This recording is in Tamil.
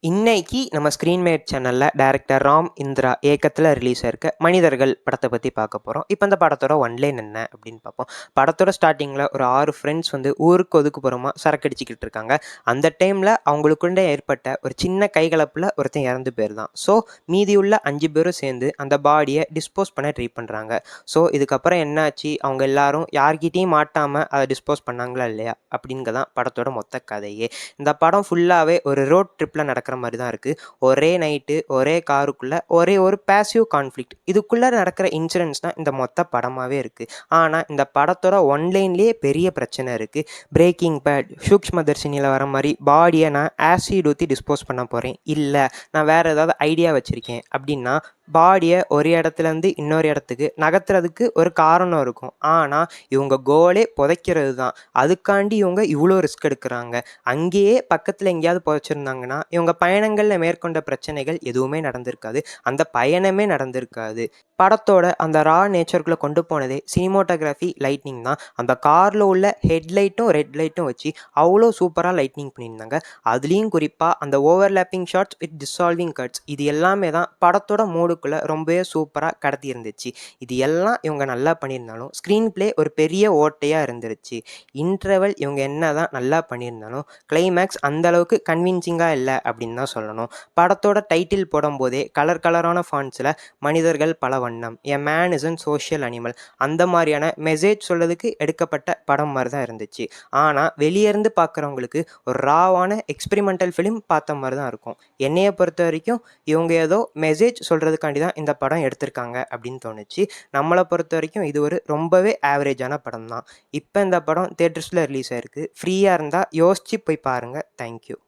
இன்னைக்கு நம்ம ஸ்க்ரீன்மேட் சேனல்ல டைரக்டர் ராம் இந்திரா இயக்கத்துல ரிலீஸ் ஆயிருக்க மனிதர்கள் படத்தை பத்தி பார்க்க போறோம். இப்போ இந்த படத்தோட ஒன்லைன் என்ன அப்படின்னு பார்ப்போம். படத்தோட ஸ்டார்டிங்ல ஒரு 6 ஃப்ரெண்ட்ஸ் வந்து ஊருக்கு ஒதுக்குப்புறமா சரக்கடிச்சிக்கிட்டு இருக்காங்க. அந்த டைம்ல அவங்களுக்குள்ள ஏற்பட்ட ஒரு சின்ன கைகலப்புல ஒருத்தன் இறந்து போயிருந்தான். ஸோ மீதியுள்ள 5 பேரும் சேர்ந்து அந்த பாடியை டிஸ்போஸ் பண்ண ட்ரை பண்றாங்க. ஸோ இதுக்கப்புறம் என்னாச்சு, அவங்க எல்லாரும் யார்கிட்டயும் மாட்டாம அதை டிஸ்போஸ் பண்ணாங்களா இல்லையா அப்படிங்கதான் படத்தோட மொத்த கதையே. இந்த படம் ஃபுல்லாவே ஒரு ரோட் ட்ரிப்ல நடக்கிற மாதிரி தான் இருக்குது. ஒரே நைட்டு ஒரே காருக்குள்ளே ஒரே ஒரு பேசிவ் கான்ஃப்ளிக்ட், இதுக்குள்ளே நடக்கிற இன்சிடென்ட்ஸ் தான் இந்த மொத்த படமாகவே இருக்குது. ஆனால் இந்த படத்தோட ஒன்லைன்லேயே பெரிய பிரச்சனை இருக்குது. பிரேக்கிங் பேட் சூக்ஷ்மதர்ஷினியில் வர மாதிரி பாடியை நான் ஆசிட் ஊற்றி டிஸ்போஸ் பண்ண போகிறேன், இல்லை நான் வேறு ஏதாவது ஐடியா வச்சுருக்கேன் அப்படின்னா பாடியை ஒரு இடத்துலேருந்து இன்னொரு இடத்துக்கு நகர்த்துறதுக்கு ஒரு காரணம் இருக்கும். ஆனால் இவங்க கோலே புதைக்கிறது தான். அதுக்காண்டி இவங்க இவ்வளோ ரிஸ்க் எடுக்கிறாங்க. அங்கேயே பக்கத்தில் எங்கேயாவது புதைச்சிருந்தாங்கன்னா இவங்க பயணங்களில் மேற்கொண்ட பிரச்சனைகள் எதுவுமே நடந்திருக்காது, அந்த பயணமே நடந்திருக்காது. படத்தோட அந்த ரா நேச்சருக்குள்ளே கொண்டு போனதே சினிமோட்டோகிராஃபி லைட்னிங் தான். அந்த காரில் உள்ள ஹெட்லைட்டும் ரெட் லைட்டும் வச்சு அவ்வளோ சூப்பராக லைட்னிங் பண்ணியிருந்தாங்க. அதுலேயும் குறிப்பாக அந்த overlapping shots with dissolving cuts, இது எல்லாமே தான் படத்தோட மூடுக்குள்ளே ரொம்பவே சூப்பராக கடத்தி இருந்துச்சு. இது எல்லாம் இவங்க நல்லா பண்ணியிருந்தாலும் ஸ்க்ரீன் பிளே ஒரு பெரிய ஓட்டையாக இருந்துருச்சு. இன்டர்வல் இவங்க என்ன தான் நல்லா பண்ணியிருந்தாலும் கிளைமேக்ஸ் அந்தளவுக்கு கன்வின்சிங்காக இல்லை அப்படின்னு தான் சொல்லணும். படத்தோட டைட்டில் போடும்போதே கலர் கலரான ஃபாண்ட்ஸில் மனிதர்கள் பல வண்ணம், a man is an social animal, அந்த மாதிரியான மெசேஜ் சொல்றதுக்கு எடுக்கப்பட்ட படம் மாதிரி தான் இருந்துச்சு. ஆனால் வெளியே இருந்து பார்க்குறவங்களுக்கு ஒரு ராவான எக்ஸ்பெரிமெண்டல் ஃபிலிம் பார்த்த மாதிரி தான் இருக்கும். என்னையை பொறுத்த வரைக்கும் இவங்க ஏதோ மெசேஜ் சொல்கிறதுக்காண்டி தான் இந்த படம் எடுத்திருக்காங்க அப்படின்னு தோணுச்சு. நம்மளை பொறுத்த வரைக்கும் இது ஒரு ரொம்பவே ஆவரேஜான படம் தான். இப்போ இந்த படம் தியேட்டர்ஸில் ரிலீஸ் ஆயிருக்கு. ஃப்ரீயாக இருந்தால் யோசித்து போய் பாருங்கள். தேங்க்யூ.